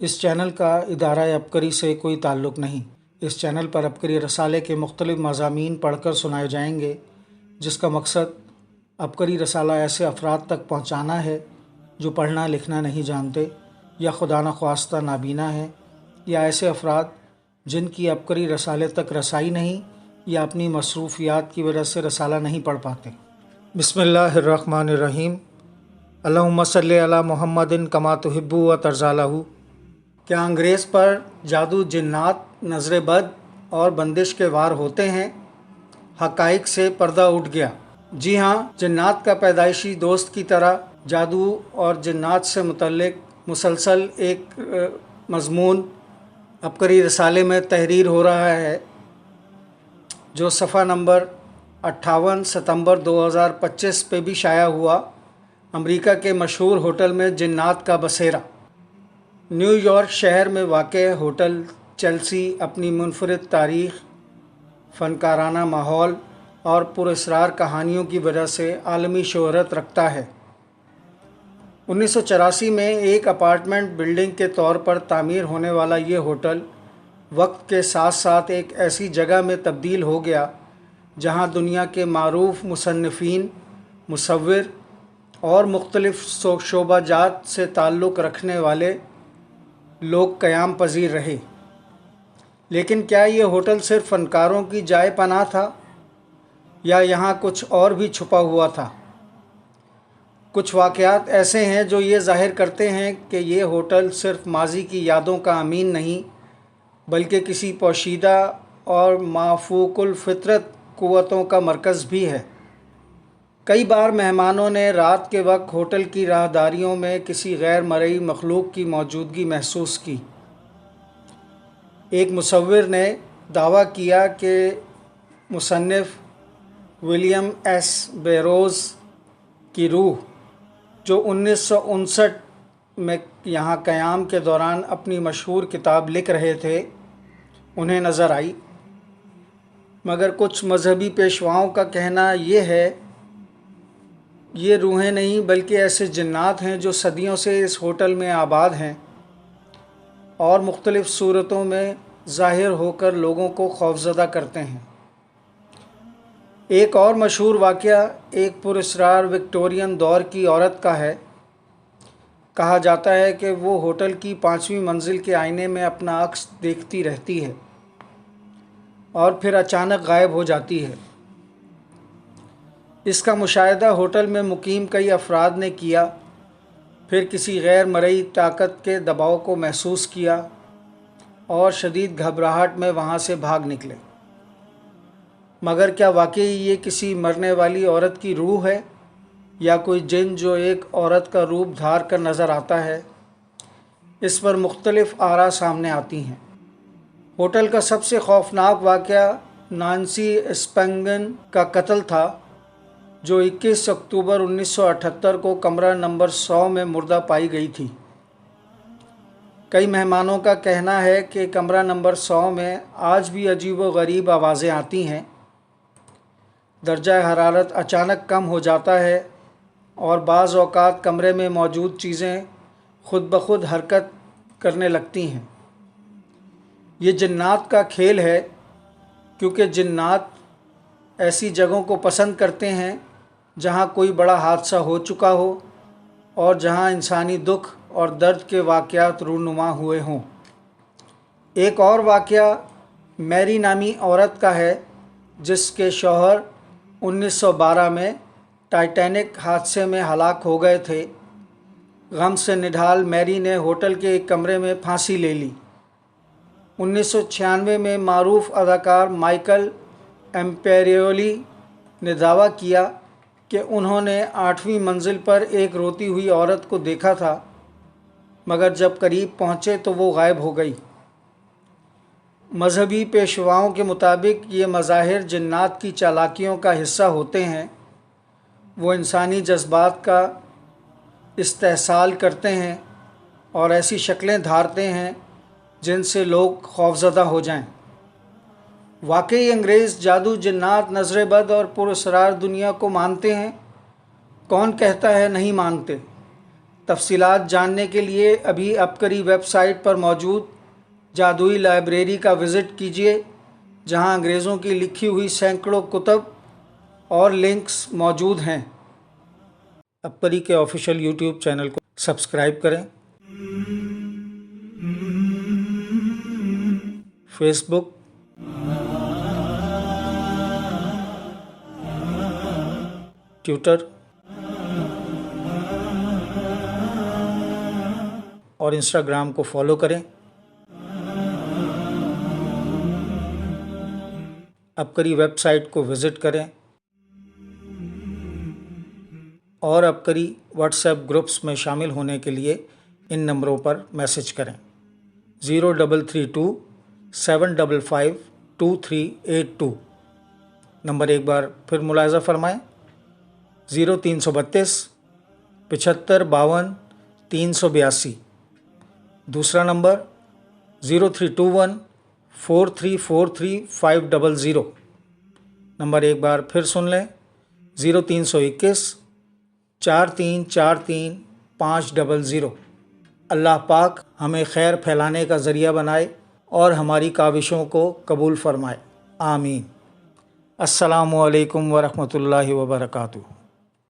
اس channel کا ادارہ عبقری سے کوئی تعلق نہیں۔ اس چینل پر عبقری رسالے کے مختلف مضامین پڑھ کر سنائے جائیں گے، جس کا مقصد عبقری رسالہ ایسے افراد تک پہنچانا ہے جو پڑھنا لکھنا نہیں جانتے یا خدا نخواستہ نابینا ہیں، یا ایسے افراد جن کی عبقری رسالے تک رسائی نہیں یا اپنی مصروفیات کی وجہ سے رسالہ نہیں پڑھ پاتے۔ بسم اللہ الرحمن الرحیم۔ اللہم صلی علی محمد کما تحب و ترضی لہ۔ کیا انگریز پر جادو، جنات، نظر بد اور بندش کے وار ہوتے ہیں؟ حقائق سے پردہ اٹھ گیا۔ جی ہاں، جنات کا پیدائشی دوست کی طرح جادو اور جنات سے متعلق مسلسل ایک مضمون عبقری رسالے میں تحریر ہو رہا ہے، جو صفحہ نمبر 58 ستمبر 2025 پہ بھی شائع ہوا۔ امریکہ کے مشہور ہوٹل میں جنات کا بسیرا۔ نیو یارک شہر میں واقع ہوٹل چیلسی اپنی منفرد تاریخ، فنکارانہ ماحول اور پراسرار کہانیوں کی وجہ سے عالمی شہرت رکھتا ہے۔ 1984 میں ایک اپارٹمنٹ بلڈنگ کے طور پر تعمیر ہونے والا یہ ہوٹل وقت کے ساتھ ساتھ ایک ایسی جگہ میں تبدیل ہو گیا جہاں دنیا کے معروف مصنفین، مصور اور مختلف شعبہ جات سے تعلق رکھنے والے لوگ قیام پذیر رہے۔ لیکن کیا یہ ہوٹل صرف فنکاروں کی جائے پناہ تھا یا یہاں کچھ اور بھی چھپا ہوا تھا؟ کچھ واقعات ایسے ہیں جو یہ ظاہر کرتے ہیں کہ یہ ہوٹل صرف ماضی کی یادوں کا امین نہیں، بلکہ کسی پوشیدہ اور مافوق الفطرت قوتوں کا مرکز بھی ہے۔ کئی بار مہمانوں نے رات کے وقت ہوٹل کی راہداریوں میں کسی غیر مرئی مخلوق کی موجودگی محسوس کی۔ ایک مصور نے دعویٰ کیا کہ مصنف ولیم ایس بیروز کی روح، جو 1959 میں یہاں قیام کے دوران اپنی مشہور کتاب لکھ رہے تھے، انہیں نظر آئی۔ مگر کچھ مذہبی پیشواؤں کا کہنا یہ ہے یہ روحیں نہیں بلکہ ایسے جنات ہیں جو صدیوں سے اس ہوٹل میں آباد ہیں اور مختلف صورتوں میں ظاہر ہو کر لوگوں کو خوفزدہ کرتے ہیں۔ ایک اور مشہور واقعہ ایک پراسرار وکٹورین دور کی عورت کا ہے۔ کہا جاتا ہے کہ وہ ہوٹل کی 5ویں منزل کے آئینے میں اپنا عکس دیکھتی رہتی ہے اور پھر اچانک غائب ہو جاتی ہے۔ اس کا مشاہدہ ہوٹل میں مقیم کئی افراد نے کیا، پھر کسی غیر مرئی طاقت کے دباؤ کو محسوس کیا اور شدید گھبراہٹ میں وہاں سے بھاگ نکلے۔ مگر کیا واقعی یہ کسی مرنے والی عورت کی روح ہے یا کوئی جن جو ایک عورت کا روپ دھار کر نظر آتا ہے؟ اس پر مختلف آراء سامنے آتی ہیں۔ ہوٹل کا سب سے خوفناک واقعہ نانسی اسپنگن کا قتل تھا، جو 21 اکتوبر 1978 کو کمرہ نمبر 100 میں مردہ پائی گئی تھی۔ کئی مہمانوں کا کہنا ہے کہ کمرہ نمبر 100 میں آج بھی عجیب و غریب آوازیں آتی ہیں۔ درجہ حرارت اچانک کم ہو جاتا ہے اور بعض اوقات کمرے میں موجود چیزیں خود بخود حرکت کرنے لگتی ہیں۔ یہ جنات کا کھیل ہے، کیونکہ جنات ایسی جگہوں کو پسند کرتے ہیں جہاں کوئی بڑا حادثہ ہو چکا ہو اور جہاں انسانی دکھ اور درد کے واقعات رونما ہوئے ہوں۔ ایک اور واقعہ میری نامی عورت کا ہے، جس کے شوہر 1912 میں ٹائٹینک حادثے میں ہلاک ہو گئے تھے۔ غم سے نڈھال میری نے ہوٹل کے ایک کمرے میں پھانسی لے لی۔ 1996 میں معروف اداکار مائیکل ایمپیریولی نے دعویٰ کیا کہ انہوں نے 8ویں منزل پر ایک روتی ہوئی عورت کو دیکھا تھا، مگر جب قریب پہنچے تو وہ غائب ہو گئی۔ مذہبی پیشواؤں کے مطابق یہ مظاہر جنات کی چالاکیوں کا حصہ ہوتے ہیں۔ وہ انسانی جذبات کا استحصال کرتے ہیں اور ایسی شکلیں دھارتے ہیں جن سے لوگ خوفزدہ ہو جائیں۔ واقعی انگریز جادو، جنات، نظر بد اور پراسرار دنیا کو مانتے ہیں؟ کون کہتا ہے نہیں مانتے؟ تفصیلات جاننے کے لیے ابھی عبقری ویب سائٹ پر موجود جادوئی لائبریری کا وزٹ کیجیے، جہاں انگریزوں کی لکھی ہوئی سینکڑوں کتب اور لنکس موجود ہیں۔ عبقری کے آفیشیل یوٹیوب چینل کو سبسکرائب کریں، فیس بک، ٹویٹر اور انسٹاگرام کو فالو کریں۔ عبقری ویب سائٹ کو وزٹ کریں اور عبقری واٹس ایپ گروپس میں شامل ہونے کے لیے ان نمبروں پر میسج کریں: 0327552382۔ نمبر ایک بار پھر ملاحظہ فرمائیں: 0332 75 52 382۔ دوسرا نمبر 0321 4343 500۔ نمبر ایک بار پھر سن لیں: 0321 4343 500۔ اللہ پاک ہمیں خیر پھیلانے کا ذریعہ بنائے اور ہماری کاوشوں کو قبول فرمائے، آمین۔ السلام علیکم ورحمۃ اللہ وبرکاتہ۔